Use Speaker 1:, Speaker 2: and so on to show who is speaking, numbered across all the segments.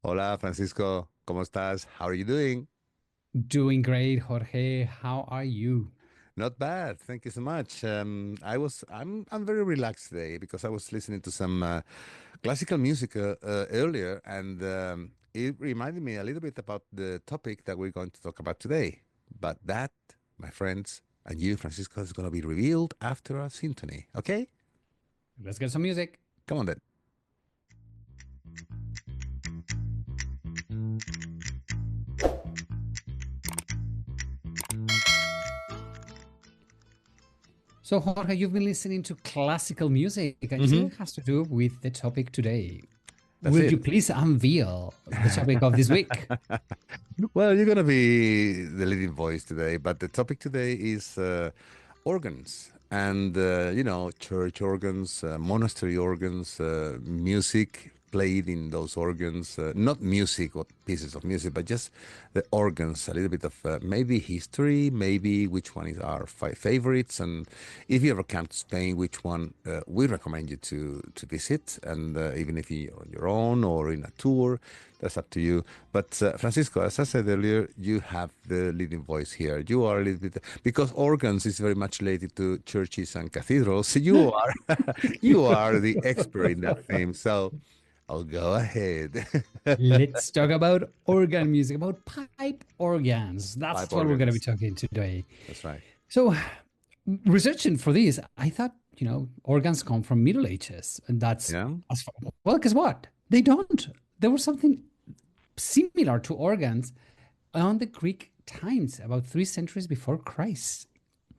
Speaker 1: Hola, Francisco. ¿Cómo estás? How are you doing?
Speaker 2: Doing great, Jorge. How are you?
Speaker 1: Not bad. Thank you so much. I'm very relaxed today because I was listening to some classical music earlier, and it reminded me a little bit about the topic that we're going to talk about today. But that, my friends, and you, Francisco, is going to be revealed after a symphony. Okay?
Speaker 2: Let's get some music.
Speaker 1: Come on then.
Speaker 2: So, Jorge, you've been listening to classical music. I think
Speaker 1: Hmm.
Speaker 2: it has to do with the topic today.
Speaker 1: That's
Speaker 2: Will you
Speaker 1: it.
Speaker 2: please unveil the topic of this week?
Speaker 1: Well, you're going to be the leading voice today, but the topic today is organs and, church organs, monastery organs, music played in those organs, not music or pieces of music, but just the organs, a little bit of maybe history, maybe which one is our favorites. And if you ever come to Spain, which one we recommend you to visit. And even if you're on your own or in a tour, that's up to you. But Francisco, as I said earlier, you have the leading voice here. You are a little bit because organs is very much related to churches and cathedrals. So you are you are the expert in that theme. So I'll go ahead.
Speaker 2: Let's talk about organ music, about pipe organs.
Speaker 1: Pipe
Speaker 2: That's what we're going to be
Speaker 1: organs.
Speaker 2: talking today.
Speaker 1: That's right.
Speaker 2: So, researching for this, I thought, organs come from Middle Ages, and that's
Speaker 1: Yeah.
Speaker 2: as far, well, guess what? They don't. There was something similar to organs on the Greek times, about 3 centuries before Christ.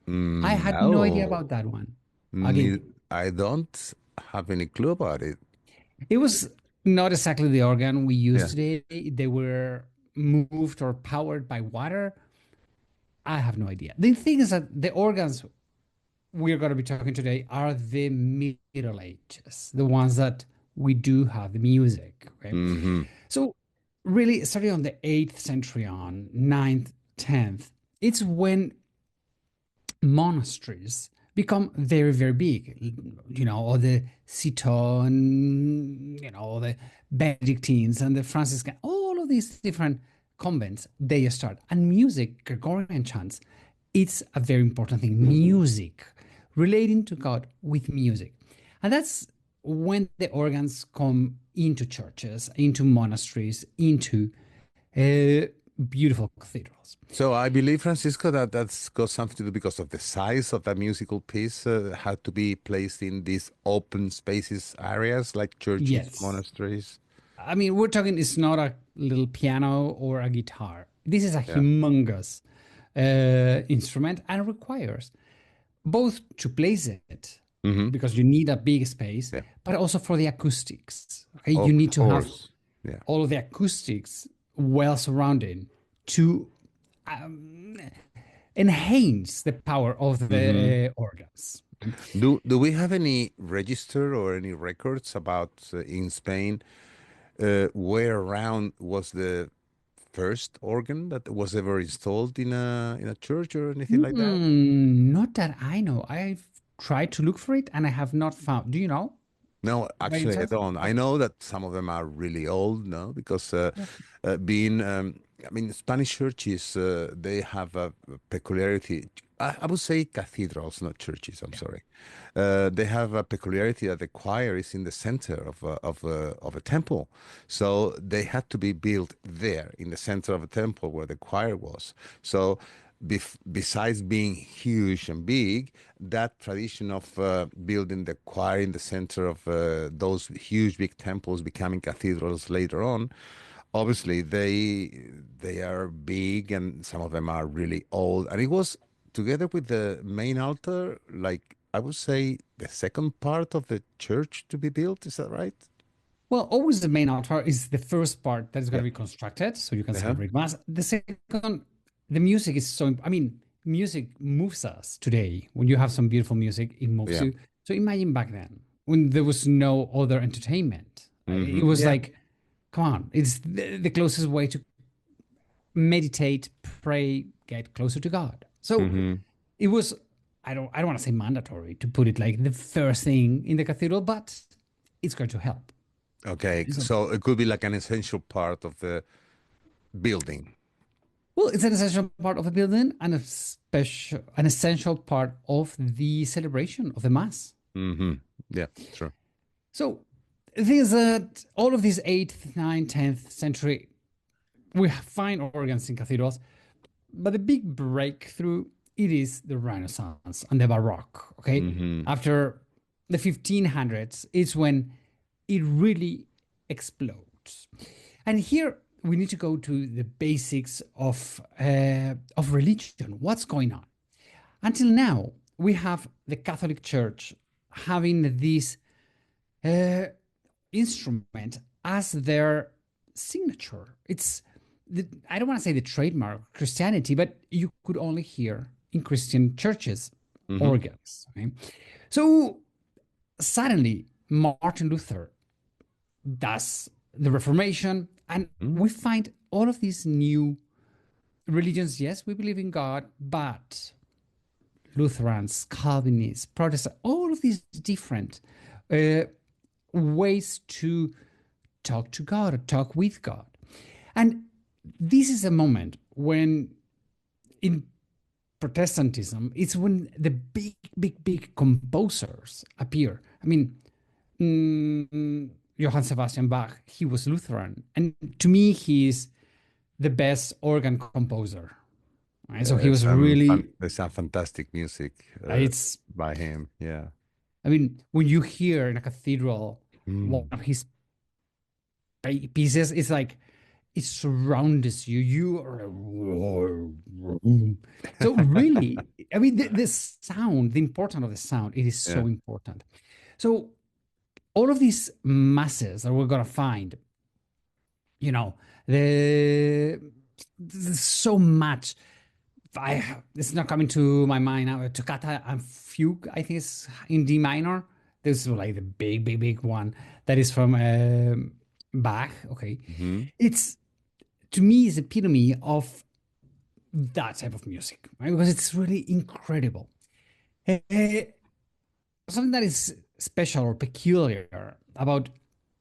Speaker 2: I had no idea
Speaker 1: No.
Speaker 2: about that one.
Speaker 1: Ne-
Speaker 2: Again,
Speaker 1: I don't have any clue about it.
Speaker 2: it was not exactly the organ we use
Speaker 1: Yeah.
Speaker 2: today. They were moved or powered by water. I have no idea. The thing is that the organs we're going to be talking today are the Middle Ages, the ones that we do have the music. Okay,
Speaker 1: Hmm.
Speaker 2: so really starting on the 8th century on ninth, 10th, it's when monasteries become very, very big. All the Ceton, all the Benedictines and the Franciscan, all of these different convents, they start. And music, Gregorian chants, it's a very important thing. Music, relating to God with music. And that's when the organs come into churches, into monasteries, into uh, beautiful cathedrals.
Speaker 1: So I believe, Francisco, that that's got something to do because of the size of that musical piece had to be placed in these open spaces areas like churches,
Speaker 2: Yes.
Speaker 1: monasteries.
Speaker 2: I mean, we're talking, it's not a little piano or a guitar. This is a
Speaker 1: Yeah.
Speaker 2: humongous instrument and requires both to place it
Speaker 1: Hmm.
Speaker 2: because you need a big space,
Speaker 1: Yeah.
Speaker 2: but also for the acoustics. Okay, you
Speaker 1: Of
Speaker 2: need to have
Speaker 1: course. Yeah.
Speaker 2: all of the acoustics well surrounded to enhance the power of
Speaker 1: Hmm.
Speaker 2: the organs.
Speaker 1: Do we have any register or any records about in Spain where around was the first organ that was ever installed in a church or anything like that?
Speaker 2: Not that I know. I've tried to look for it and I have not found. Do you know
Speaker 1: No,
Speaker 2: by any
Speaker 1: actually, I
Speaker 2: chance?
Speaker 1: don't. I know that some of them are really old, no, because
Speaker 2: Yeah.
Speaker 1: being, I mean, Spanish churches, they have a peculiarity. I would say cathedrals, not churches. I'm
Speaker 2: Yeah.
Speaker 1: sorry. They have a peculiarity that the choir is in the center of a temple, so they had to be built there in the center of a temple where the choir was. So besides being huge and big, that tradition of building the choir in the center of those huge big temples becoming cathedrals later on, obviously they are big and some of them are really old. And it was together with the main altar, like I would say the second part of the church to be built. Is that right?
Speaker 2: Well, always the main altar is the first part that is going
Speaker 1: Yeah.
Speaker 2: to be constructed, so you can
Speaker 1: Uh-huh.
Speaker 2: celebrate mass. The second, the music is so. I mean, music moves us today. When you have some beautiful music, it moves
Speaker 1: Yeah.
Speaker 2: you. So imagine back then when there was no other entertainment. It was
Speaker 1: Yeah.
Speaker 2: like, come on, it's the closest way to meditate, pray, get closer to God. So
Speaker 1: Hmm.
Speaker 2: it was, I don't want to say mandatory to put it like the first thing in the cathedral, but it's going to help.
Speaker 1: Okay,
Speaker 2: So,
Speaker 1: so it could be like an essential part of the building.
Speaker 2: well, it's an essential part of the building and an essential part of the celebration of the mass.
Speaker 1: Hmm. Yeah, sure.
Speaker 2: So, the thing is that all of these 8th, 9th, 10th century, we find organs in cathedrals, but the big breakthrough it is the Renaissance and the Baroque. Okay,
Speaker 1: Hmm.
Speaker 2: after the 1500s, it's when it really explodes. And here we need to go to the basics of religion. What's going on? Until now, we have the Catholic Church having this uh, instrument as their signature. I don't want to say the trademark of Christianity, but you could only hear in Christian churches
Speaker 1: Hmm.
Speaker 2: organs. Okay? So suddenly, Martin Luther does the Reformation, and we find all of these new religions. Yes, we believe in God, but Lutherans, Calvinists, Protestants, all of these different uh, ways to talk to God or talk with God. And this is a moment when in Protestantism, it's when the big, big, big composers appear. I mean, Johann Sebastian Bach, he was Lutheran. And to me, he's the best organ composer. Right? So he was really,
Speaker 1: There's some fantastic music
Speaker 2: it's,
Speaker 1: by him. Yeah.
Speaker 2: I mean, when you hear in a cathedral one
Speaker 1: Mm.
Speaker 2: of his pieces, it's like it surrounds you. You are so really. I mean, the sound, the importance of the sound, it is
Speaker 1: Yeah.
Speaker 2: so important. So all of these masses that we're gonna find, you know, the there's so much. It's not coming to my mind now. Toccata and fugue, I think it's in D minor. This is like the big, big, big one that is from Bach. Okay,
Speaker 1: Hmm.
Speaker 2: it's to me is epitome of that type of music, right? Because it's really incredible. Uh, Something that is special or peculiar about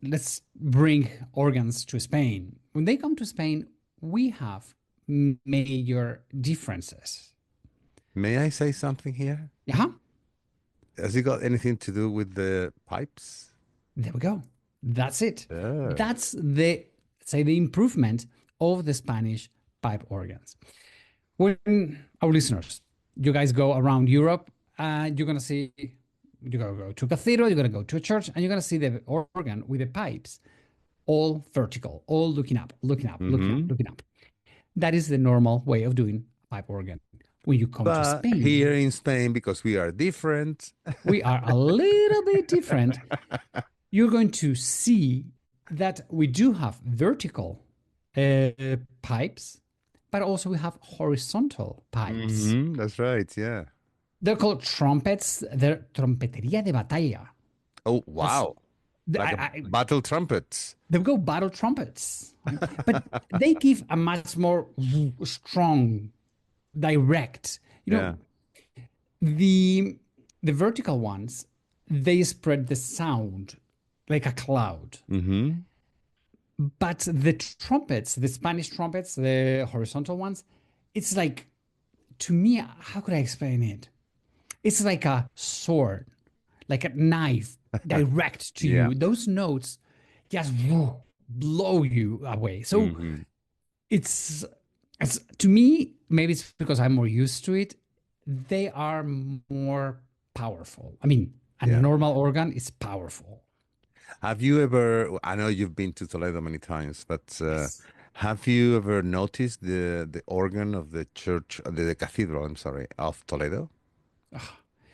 Speaker 2: let's bring organs to Spain. When they come to Spain, we have major differences.
Speaker 1: May I say something here?
Speaker 2: Yeah,
Speaker 1: Has it got anything to do with the pipes?
Speaker 2: there we go. That's it.
Speaker 1: Oh.
Speaker 2: That's the say the improvement of the Spanish pipe organs. When our listeners, you guys go around Europe, you're gonna see, you're gonna go to a cathedral, you're gonna go to a church, and you're gonna see the organ with the pipes all vertical, all looking up, looking up, looking up,
Speaker 1: Hmm.
Speaker 2: looking up. That is the normal way of doing a pipe organ. When you come to
Speaker 1: But here
Speaker 2: Spain,
Speaker 1: in Spain, because we are different.
Speaker 2: we are a little bit different. You're going to see that we do have vertical uh, pipes, but also we have horizontal pipes.
Speaker 1: Hmm. That's right. Yeah.
Speaker 2: They're called trumpets. They're trompetería de batalla.
Speaker 1: Oh,
Speaker 2: That's
Speaker 1: wow. Like a
Speaker 2: I,
Speaker 1: battle trumpet.
Speaker 2: they go battle trumpets, right? But they give a much more strong, direct. You know,
Speaker 1: Yeah.
Speaker 2: the the vertical ones they spread the sound like a cloud,
Speaker 1: Hmm.
Speaker 2: but the trumpets, the Spanish trumpets, the horizontal ones, it's like to me, how could I explain it? It's like a sword, like a knife direct to
Speaker 1: Yeah.
Speaker 2: you. Those notes just blow you away. So
Speaker 1: Hmm.
Speaker 2: it's, it's to me, maybe it's because I'm more used to it. They are more powerful. I mean, a
Speaker 1: Yeah.
Speaker 2: normal organ is powerful.
Speaker 1: Have you ever, I know you've been to Toledo many times, but
Speaker 2: Yes.
Speaker 1: have you ever noticed the organ of the church, the cathedral, I'm sorry, of Toledo?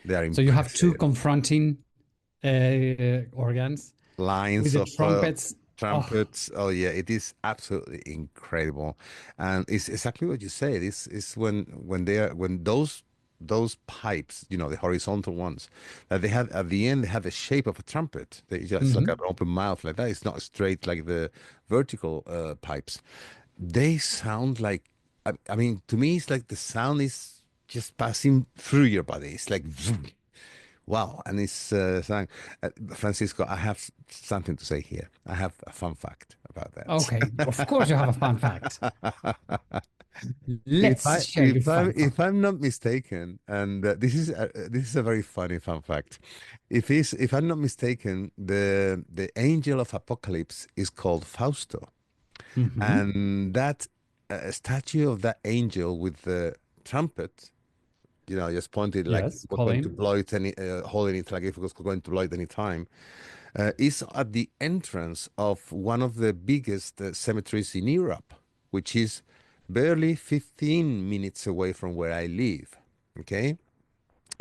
Speaker 1: They are
Speaker 2: So you have two
Speaker 1: impressive.
Speaker 2: confronting organs with
Speaker 1: Lines
Speaker 2: the
Speaker 1: of
Speaker 2: trumpets. Oh,
Speaker 1: trumpets. Oh yeah, it is absolutely incredible, and it's exactly what you say. This is when they are when those pipes, the horizontal ones, that they have at the end, they have the shape of a trumpet. They just like an
Speaker 2: mhm.
Speaker 1: open mouth like that. It's not straight like the vertical pipes. They sound like, I mean, to me, it's like the sound is just passing through your body. It's like, vroom. Wow, and it's Francisco. I have something to say here. I have a fun fact about
Speaker 2: Okay, of course you have a fun fact.
Speaker 1: that. If
Speaker 2: Let's
Speaker 1: I
Speaker 2: share your fun
Speaker 1: if
Speaker 2: fact.
Speaker 1: I'm not mistaken, and this is a very funny fun fact. If I'm not mistaken, the angel of apocalypse is called Fausto,
Speaker 2: Hmm.
Speaker 1: and that statue of that angel with the trumpet, just pointed like it
Speaker 2: Yes,
Speaker 1: was going to
Speaker 2: Colin.
Speaker 1: blow it holding it like if it was going to blow it any time, is at the entrance of one of the biggest cemeteries in Europe, which is barely 15 minutes away from where I live. Okay.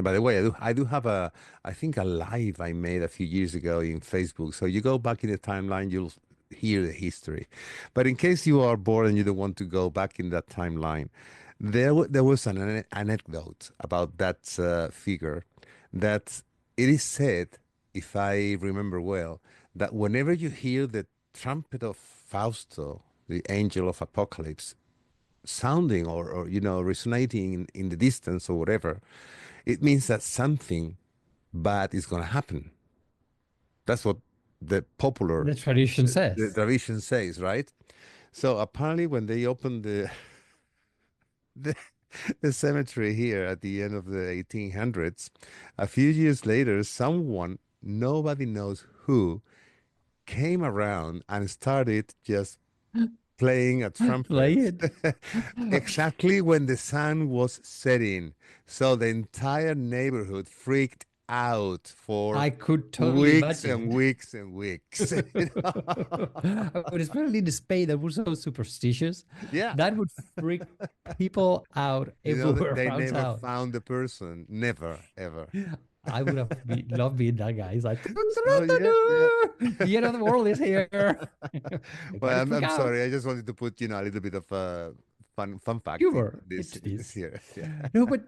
Speaker 1: By the way, I do have I think a live I made a few years ago in Facebook. So you go back in the timeline, you'll hear the history. But in case you are bored and you don't want to go back in that timeline, there was an anecdote about that figure that it is said, if I remember well, that whenever you hear the trumpet of Fausto, the angel of apocalypse, sounding or resonating in the distance or whatever, it means that something bad is going to happen. That's what the popular
Speaker 2: The tradition
Speaker 1: the
Speaker 2: says.
Speaker 1: tradition says, right? So apparently, when they opened the, the cemetery here at the end of the 1800s, a few years later, someone, nobody knows who, came around and started just playing a
Speaker 2: Play
Speaker 1: trumpet
Speaker 2: it.
Speaker 1: exactly when the sun was setting. So the entire neighborhood freaked out for
Speaker 2: I could totally
Speaker 1: weeks and
Speaker 2: imagine.
Speaker 1: weeks and weeks.
Speaker 2: But especially in Spain that were so superstitious,
Speaker 1: Yeah.
Speaker 2: that would freak people out everywhere
Speaker 1: They
Speaker 2: around
Speaker 1: never
Speaker 2: town.
Speaker 1: found the person. Never, ever.
Speaker 2: I would have loved being that guy. He's like,
Speaker 1: So, yeah, yeah.
Speaker 2: the end of the world is here.
Speaker 1: Well,
Speaker 2: Everybody
Speaker 1: I'm,
Speaker 2: freak
Speaker 1: I'm
Speaker 2: out.
Speaker 1: sorry. I just wanted to put, a little bit of fun fact in
Speaker 2: Humor.
Speaker 1: this,
Speaker 2: It's
Speaker 1: in this
Speaker 2: this.
Speaker 1: here. Yeah.
Speaker 2: No, but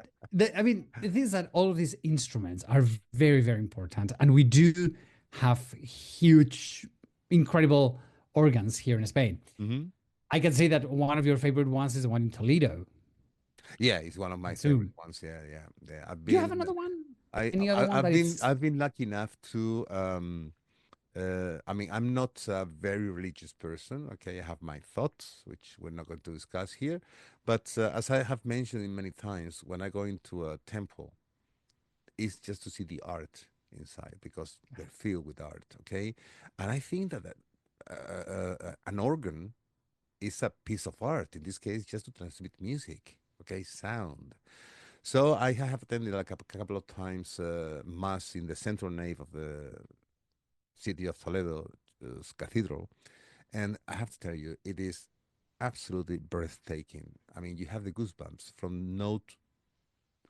Speaker 2: I mean, the thing is that all of these instruments are very, very important. And we do have huge, incredible organs here in Spain.
Speaker 1: Hmm.
Speaker 2: I can say that one of your favorite ones is the one in Toledo.
Speaker 1: Yeah, it's one of my favorite
Speaker 2: Zoom.
Speaker 1: ones. Yeah, yeah, yeah.
Speaker 2: Do you have another one? Any other one
Speaker 1: I've
Speaker 2: that
Speaker 1: been
Speaker 2: it's
Speaker 1: I've been lucky enough to I mean, I'm not a very religious person. Okay, I have my thoughts, which we're not going to discuss here. But as I have mentioned in many times, when I go into a temple, it's just to see the art inside because they're filled with art. Okay, and I think that an organ is a piece of art. In this case, just to transmit music. Okay, sound. So I have attended like a couple of times mass in the central nave of the city of Toledo Cathedral, and I have to tell you, it is absolutely breathtaking. I mean, you have the goosebumps from note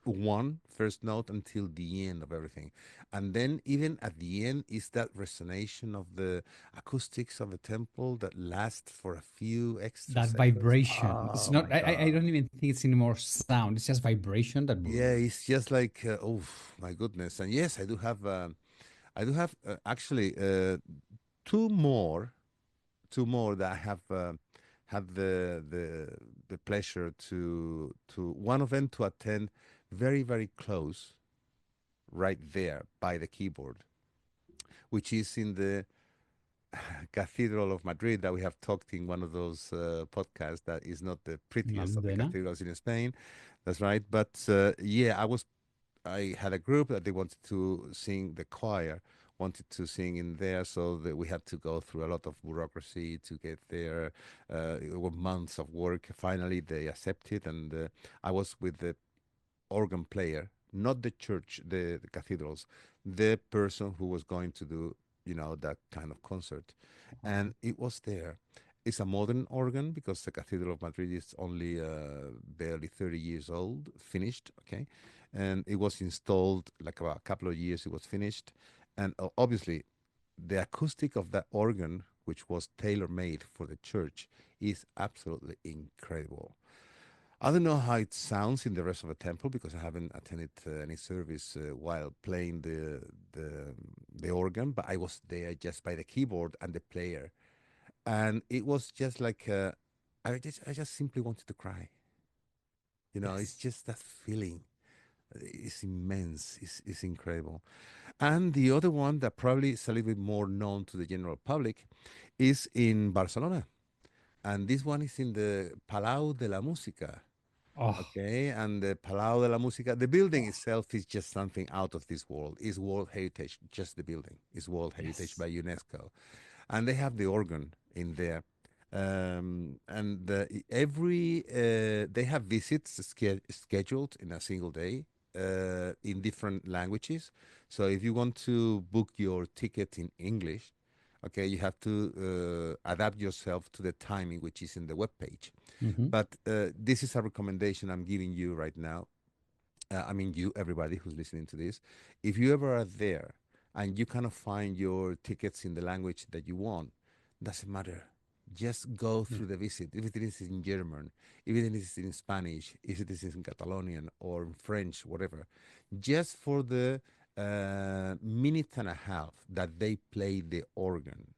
Speaker 1: one, first note, until the end of everything. And then, even at the end, is that resonation of the acoustics of the temple that lasts for a few extra
Speaker 2: that
Speaker 1: seconds.
Speaker 2: vibration? It's
Speaker 1: Oh
Speaker 2: not,
Speaker 1: my
Speaker 2: I
Speaker 1: God.
Speaker 2: don't even think it's anymore sound. It's just vibration that,
Speaker 1: Yeah, it's just like, oh my goodness. And yes, I do have actually two more two more that I have had the pleasure to one of them to attend very very close, right there by the keyboard, which is in the Cathedral of Madrid that we have talked in one of those podcasts. That is not the prettiest of the
Speaker 2: Almudena.
Speaker 1: cathedrals in Spain. That's right. But yeah, I had a group that they wanted to sing, the choir wanted to sing in there, so that we had to go through a lot of bureaucracy to get there. It were months of work. Finally, they accepted, and I was with the organ player, not the church, the cathedrals, the person who was going to do, that kind of concert. And it was there. It's a modern organ because the Cathedral of Madrid is only barely 30 years old, finished, okay? And it was installed like about a couple of years, it was finished. And obviously, the acoustic of that organ, which was tailor made for the church, is absolutely incredible. I don't know how it sounds in the rest of the temple because I haven't attended any service while playing the organ, but I was there just by the keyboard and the player, and it was just like I just simply wanted to cry. It's
Speaker 2: Yes.
Speaker 1: just that feeling It's immense. It's incredible. And the other one that probably is a little bit more known to the general public is in Barcelona. And this one is in the Palau de la Música.
Speaker 2: Oh,
Speaker 1: Okay, and the Palau de la Música, the building itself is just something out of this world. It's World Heritage, just the building is World Heritage
Speaker 2: yes.
Speaker 1: by UNESCO, and they have the organ in there. And every they have visits scheduled in a single day in different languages. So if you want to book your ticket in English, okay, you have to adapt yourself to the timing which is in the web page.
Speaker 2: Hmm.
Speaker 1: But this is a recommendation I'm giving you right now. I mean, you, everybody who's listening to this, if you ever are there and you cannot find your tickets in the language that you want, doesn't matter. Just go
Speaker 2: Yeah.
Speaker 1: through the visit. If it is in German, if it is in Spanish, if it is in Catalonian or in French, whatever, just for the minute and a half that they play the organ,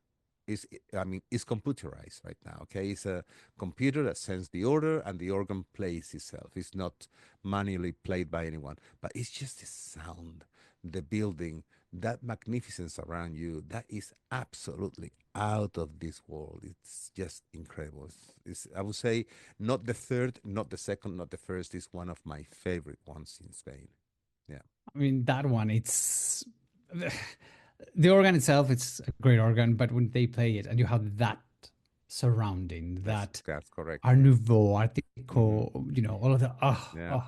Speaker 1: is I mean, it's computerized right now. Okay, it's a computer that sends the order and the organ plays itself. It's not manually played by anyone, but it's just the sound, the building, that magnificence around you. That is absolutely out of this world. It's just incredible. I would say not the third, not the second, not the first. Is one of my favorite ones in Spain. Yeah,
Speaker 2: I mean, that one, it's the organ itself, it's a great organ, but when they play it and you have that surrounding, that
Speaker 1: that's correct.
Speaker 2: Art
Speaker 1: Yeah.
Speaker 2: Nouveau, Art
Speaker 1: Hmm.
Speaker 2: Deco, all of the,
Speaker 1: Yeah.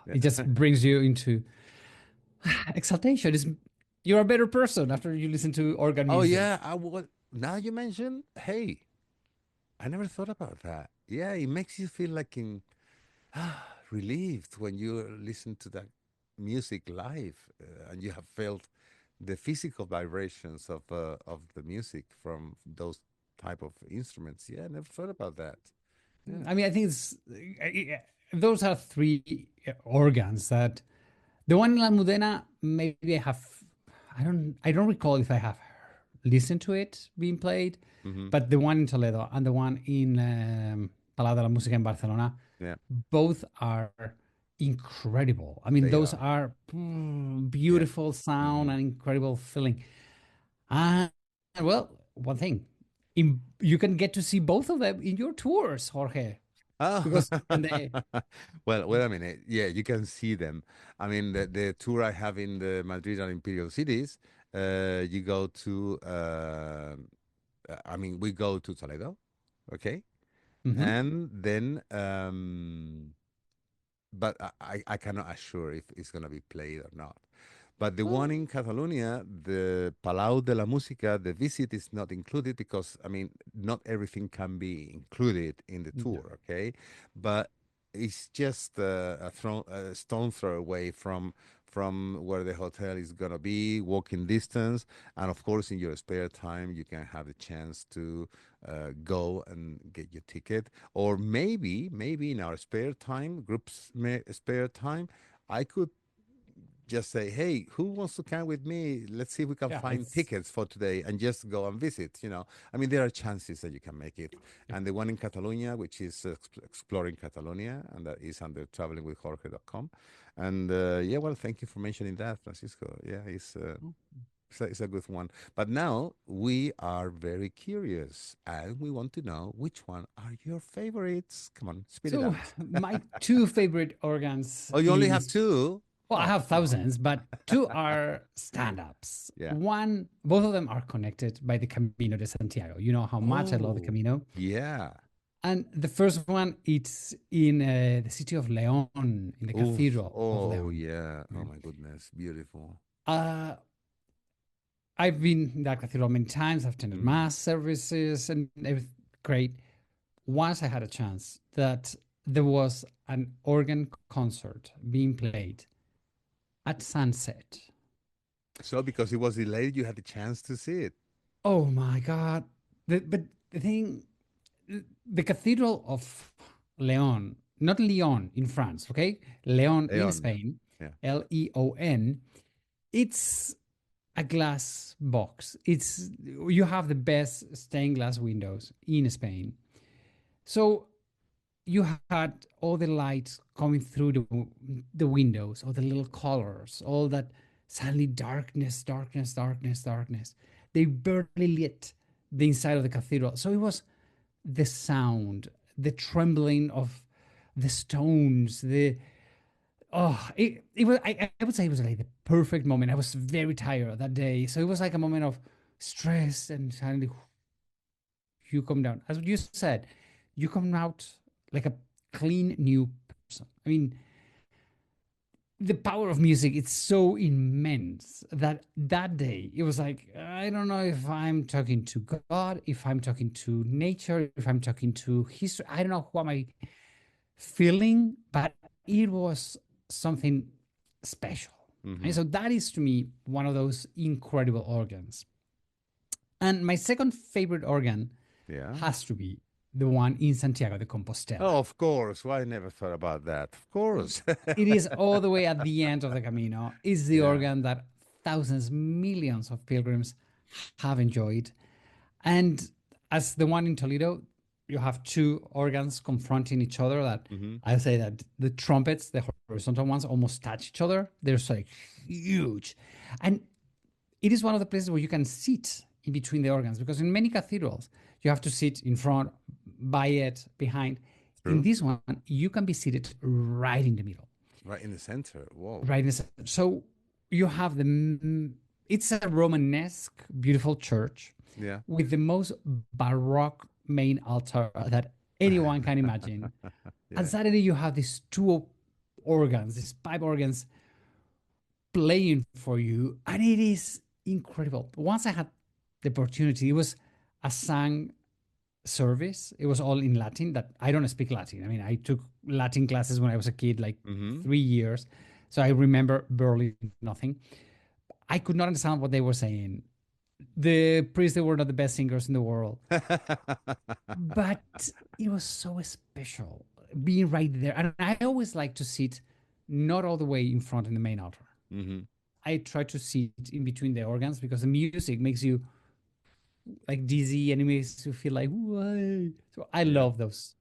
Speaker 2: it just
Speaker 1: Yeah.
Speaker 2: brings you into exaltation. You're a better person after you listen to organ
Speaker 1: Oh
Speaker 2: music.
Speaker 1: yeah, I would. Now you mention, hey, I never thought about that. Yeah, it makes you feel like in relieved when you listen to that music live and you have felt the physical vibrations of the music from those type of instruments. Yeah, I never thought about that. Yeah.
Speaker 2: I mean, I think those are three organs that the one in Almudena, maybe I don't recall if I have listened to it being played,
Speaker 1: Hmm.
Speaker 2: but the one in Toledo and the one in Palau de la Música in Barcelona,
Speaker 1: Yeah,
Speaker 2: both are incredible. I mean,
Speaker 1: they
Speaker 2: those
Speaker 1: are.
Speaker 2: are
Speaker 1: Yeah.
Speaker 2: beautiful sound
Speaker 1: Hmm.
Speaker 2: and incredible feeling. And well, one thing, you can get to see both of them in your tours, Jorge,
Speaker 1: Oh,
Speaker 2: because when they
Speaker 1: well, wait a minute. Yeah, you can see them. I mean, the tour I have in the Madrid and Imperial cities, you go to, I mean, we go to Toledo, okay?
Speaker 2: Mhm.
Speaker 1: And then, but I cannot assure if it's going to be played or not. But the one
Speaker 2: Well,
Speaker 1: in Catalonia, the Palau de la Música, the visit is not included because, I mean, not everything can be included in the
Speaker 2: no.
Speaker 1: tour, okay? But it's just a stone throw away from where the hotel is gonna be, walking distance, and of course, in your spare time, you can have the chance to go and get your ticket, or maybe in our spare time, spare time, I could just say, hey, who wants to come with me? Let's see if we can
Speaker 2: Yeah,
Speaker 1: find
Speaker 2: let's.
Speaker 1: tickets for today and just go and visit. I mean, there are chances that you can make it.
Speaker 2: Yeah.
Speaker 1: And the one in Catalonia, which is Exploring Catalonia, and that is under travelingwithjorge.com. And yeah, well, thank you for mentioning that, Francisco. Yeah, it's a good one. But now we are very curious and we want to know which one are your favorites. Come on, spit it
Speaker 2: So
Speaker 1: out.
Speaker 2: my two favorite organs
Speaker 1: Oh, you only
Speaker 2: in
Speaker 1: have two?
Speaker 2: well, I
Speaker 1: Oh,
Speaker 2: have
Speaker 1: come on.
Speaker 2: thousands, but two are stand-ups.
Speaker 1: Yeah.
Speaker 2: Both of them are connected by the Camino de Santiago. You know how much I love the
Speaker 1: Oh,
Speaker 2: Camino.
Speaker 1: yeah.
Speaker 2: And the first one, it's in the city of Leon, in the
Speaker 1: Oof.
Speaker 2: Cathedral of
Speaker 1: Oh,
Speaker 2: Leon.
Speaker 1: yeah. Oh,
Speaker 2: Right?
Speaker 1: my goodness. Beautiful.
Speaker 2: Uh, I've been in that cathedral many times. I've attended
Speaker 1: Mm.
Speaker 2: mass services and everything. Great. Once I had a chance that there was an organ concert being played at sunset.
Speaker 1: So, because it was delayed, you had the chance to see it.
Speaker 2: Oh my God. But the thing, the Cathedral of Leon, not Lyon in France, okay? Leon in
Speaker 1: Leon.
Speaker 2: Spain,
Speaker 1: Yeah.
Speaker 2: Leon, it's a glass box. You have the best stained glass windows in Spain. So you had all the lights coming through the windows, all the little colors, all that suddenly darkness, darkness, darkness, darkness. They barely lit the inside of the cathedral. So it was the sound, the trembling of the stones, the it was I would say it was like the perfect moment. I was very tired that day. So it was like a moment of stress and suddenly you come down. As you said, you come out like a clean new person. I mean, the power of music it's so immense that that day it was like I don't know if I'm talking to God, if I'm talking to nature, if I'm talking to history. I don't know what am I feeling, but it was something special. And
Speaker 1: Mm-hmm.
Speaker 2: so that is to me one of those incredible organs. And my second favorite organ
Speaker 1: Yeah.
Speaker 2: has to be the one in Santiago de Compostela.
Speaker 1: Oh, of course. Why I never thought about that. Of course.
Speaker 2: It is all the way at the end of the Camino. It's the
Speaker 1: Yeah.
Speaker 2: organ that thousands, millions of pilgrims have enjoyed. And as the one in Toledo, you have two organs confronting each other that
Speaker 1: Mm-hmm.
Speaker 2: I say that the trumpets, the horizontal ones, almost touch each other. They're so like huge. And it is one of the places where you can sit in between the organs because in many cathedrals, you have to sit in front, by it, behind. In
Speaker 1: True.
Speaker 2: this one, you can be seated right in the middle,
Speaker 1: Right in the center. Whoa.
Speaker 2: right in the center. So you have it's a Romanesque, beautiful church
Speaker 1: Yeah.
Speaker 2: with the most Baroque main altar that anyone can imagine. And
Speaker 1: Yeah.
Speaker 2: suddenly you have these two organs, these pipe organs playing for you, and it is incredible. Once I had the opportunity, it was a sang service. It was all in Latin. That I don't speak Latin. I mean, I took Latin classes when I was a kid, like
Speaker 1: Mm-hmm.
Speaker 2: 3 years, so I remember barely nothing. I could not understand what they were saying. The priests they were not the best singers in the world, but it was so special being right there. And I always like to sit not all the way in front in the main altar.
Speaker 1: Mm-hmm.
Speaker 2: I try to sit in between the organs because the music makes you like dizzy and it makes you feel like why. So I
Speaker 1: Yeah.
Speaker 2: love those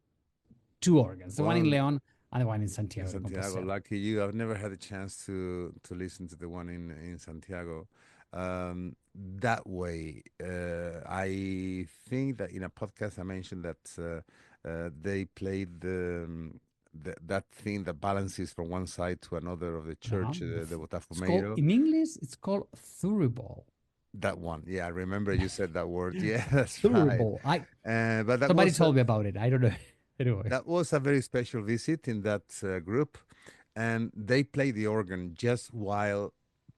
Speaker 2: two organs, the one in
Speaker 1: Well,
Speaker 2: Leon and the one in
Speaker 1: in
Speaker 2: Santiago de
Speaker 1: Santiago,
Speaker 2: Compostela.
Speaker 1: lucky you. I've never had a chance to listen to the one in Santiago. That way, I think that in a podcast I mentioned that they played that thing that balances from one side to another of the
Speaker 2: Yeah,
Speaker 1: church, the
Speaker 2: it's called
Speaker 1: Botafumeiro.
Speaker 2: in English. It's called thurible.
Speaker 1: That one, yeah, I remember you said that word. Yeah, that's right.
Speaker 2: Thurible. I
Speaker 1: But
Speaker 2: somebody told me about it. I don't know. Anyway.
Speaker 1: that was a very special visit in that group, and they played the organ just while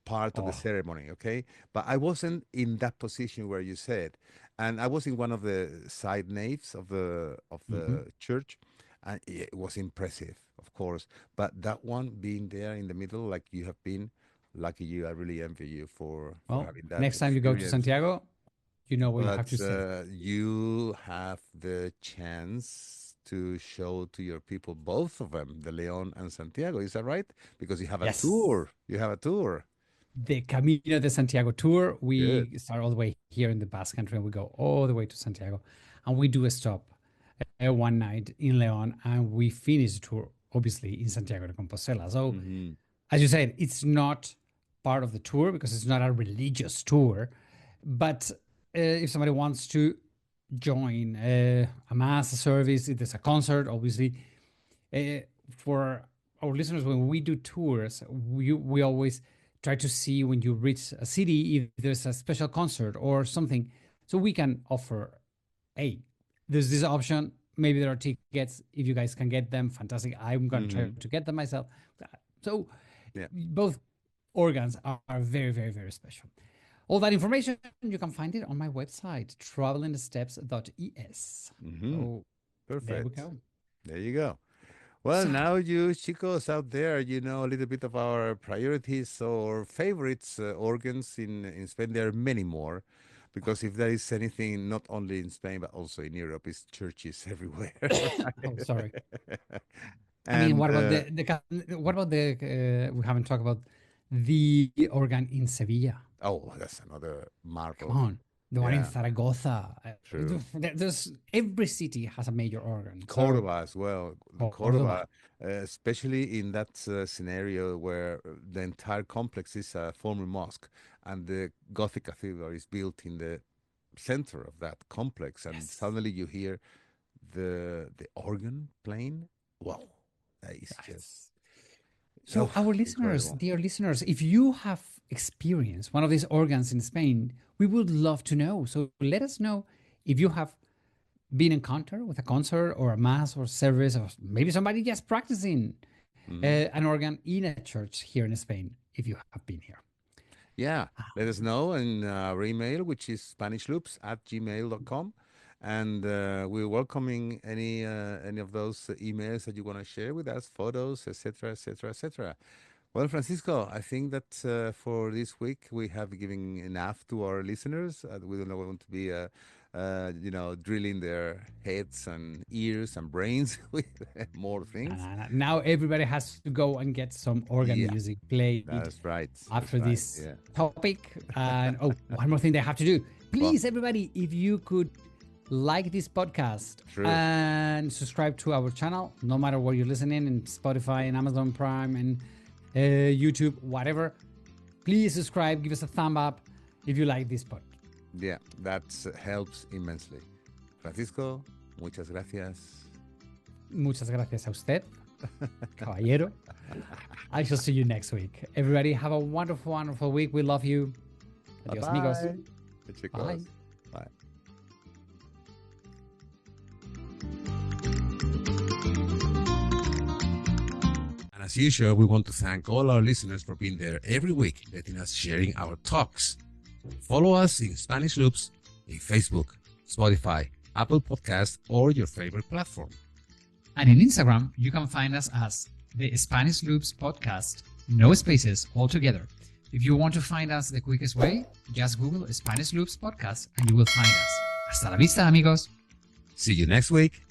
Speaker 1: part of the
Speaker 2: Oh.
Speaker 1: ceremony, okay? But I wasn't in that position where you said, and I was in one of the side naves of
Speaker 2: Mhm.
Speaker 1: the church, and it was impressive, of course. But that one being there in the middle, like you have been, lucky you. I really envy you for
Speaker 2: Well,
Speaker 1: having that
Speaker 2: next time you go to
Speaker 1: experience.
Speaker 2: Santiago, you know what you have
Speaker 1: But
Speaker 2: to say.
Speaker 1: you have the chance to show to your people both of them, the Leon and Santiago. Is that right? Because you have a
Speaker 2: Yes.
Speaker 1: tour. You have a tour.
Speaker 2: The Camino de Santiago tour.
Speaker 1: Good.
Speaker 2: We start all the way here in the Basque Country and we go all the way to Santiago. And we do a stop one night in Leon and we finish the tour, obviously, in Santiago de Compostela. So,
Speaker 1: Hmm.
Speaker 2: as you said, it's not part of the tour because it's not a religious tour. But if somebody wants to join a mass service, if there's a concert, obviously, uh, for our listeners, when we do tours, we always try to see when you reach a city if there's a special concert or something, so we can offer, hey, there's this option. Maybe there are tickets. If you guys can get them, fantastic. I'm gonna try
Speaker 1: Hmm.
Speaker 2: to get them myself. So
Speaker 1: Yeah.
Speaker 2: both organs are very, very, very special. All that information you can find it on my website, travelingthesteps.es.
Speaker 1: Hmm.
Speaker 2: So there we
Speaker 1: Perfect.
Speaker 2: go.
Speaker 1: There you go. Well,
Speaker 2: So
Speaker 1: now you chicos out there, you know a little bit of our priorities or favorites organs in Spain. There are many more, because if there is anything, not only in Spain but also in Europe, it's churches everywhere,
Speaker 2: oh, sorry.
Speaker 1: right?
Speaker 2: I mean,
Speaker 1: And
Speaker 2: what about the we haven't talked about the organ in Sevilla.
Speaker 1: oh, that's another
Speaker 2: Come
Speaker 1: marvel.
Speaker 2: on. The one in
Speaker 1: Yeah,
Speaker 2: Zaragoza.
Speaker 1: true.
Speaker 2: There's every city has a major organ. So
Speaker 1: Cordoba as well. The
Speaker 2: Cordoba.
Speaker 1: Cordoba, especially in that scenario where the entire complex is a former mosque and the Gothic cathedral is built in the center of that complex, and
Speaker 2: Yes.
Speaker 1: suddenly you hear the organ playing. Wow, that is just
Speaker 2: Yes. So, our listeners,
Speaker 1: incredible.
Speaker 2: dear listeners, if you have experienced one of these organs in Spain, we would love to know. So, let us know if you have been in contact with a concert or a mass or service, or maybe somebody just practicing
Speaker 1: Hmm.
Speaker 2: an organ in a church here in Spain, if you have been here.
Speaker 1: Yeah, let us know in our email, which is spanishloops@gmail.com. And we're welcoming any of those emails that you want to share with us, photos, etc., etc., etc. Well, Francisco, I think that for this week we have given enough to our listeners. We don't want to be, drilling their heads and ears and brains with more things.
Speaker 2: Now everybody has to go and get some organ
Speaker 1: Yeah,
Speaker 2: music played
Speaker 1: that's right. That's
Speaker 2: after
Speaker 1: right.
Speaker 2: this
Speaker 1: Yeah.
Speaker 2: topic. And oh, one more thing they have to do.
Speaker 1: Well,
Speaker 2: Please, everybody, if you could like this podcast
Speaker 1: true.
Speaker 2: and subscribe to our channel, no matter where you're listening, in Spotify and Amazon Prime and YouTube, whatever. Please subscribe, give us a thumb up if you like this podcast.
Speaker 1: Yeah, that helps immensely. Francisco, muchas gracias.
Speaker 2: Muchas gracias a usted, caballero. I shall see you next week. Everybody, have a wonderful, wonderful week. We love you. Adios, amigos.
Speaker 1: Bye.
Speaker 2: Bye.
Speaker 1: Chicos. Bye. And as usual, we want to thank all our listeners for being there every week, letting us sharing our talks. Follow us in Spanish Loops in Facebook, Spotify, Apple Podcast, or your favorite platform.
Speaker 2: And in Instagram, you can find us as the Spanish Loops Podcast, no spaces altogether. If you want to find us the quickest way, just Google Spanish Loops Podcast and you will find us. Hasta la vista, amigos.
Speaker 1: See you next week.